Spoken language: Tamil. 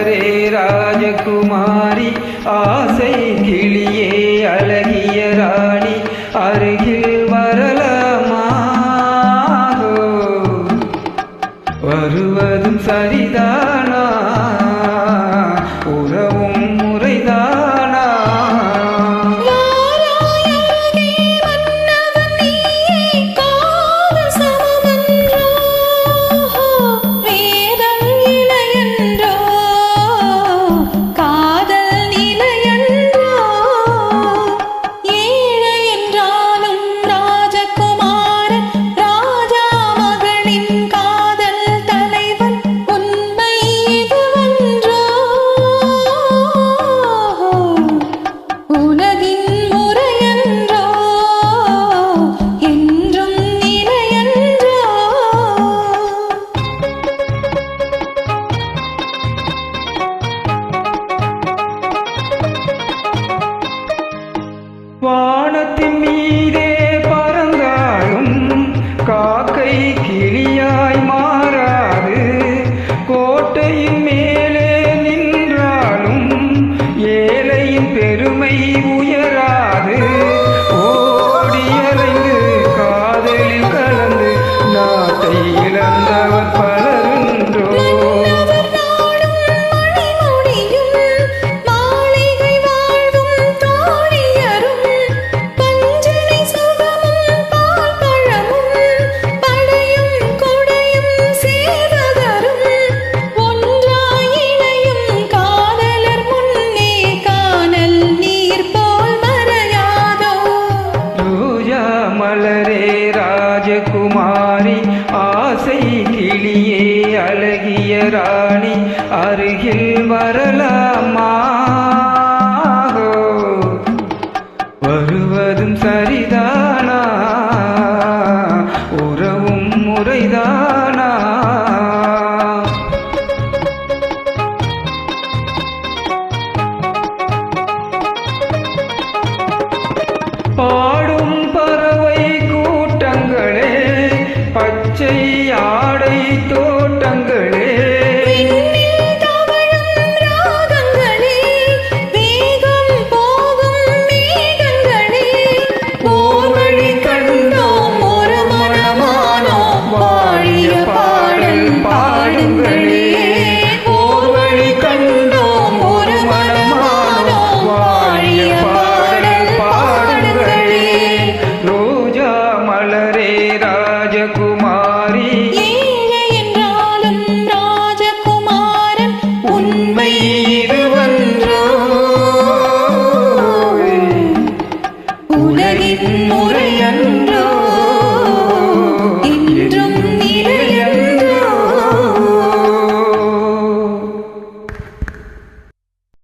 மலரே ராஜகுமாரி ஆசை கிளியே அழகிய ராணி அருகில் வரலாமா வருவதும் சரிதானா உறவும் முறைதானா வானத்தின் மீதே பறந்தாலும் காக்கை கிளியாய் மாறாது கோட்டையின் மேலே நின்றாலும் ஏழையின் பெருமை உயராது ஓடியலைந்து காதலில் கலந்து நாட்டை இழந்தவர் பலருன்றோ மலரே ராஜகுமாரி ஆசை கிளியே அழகிய ராணி அருகில் வரலாமா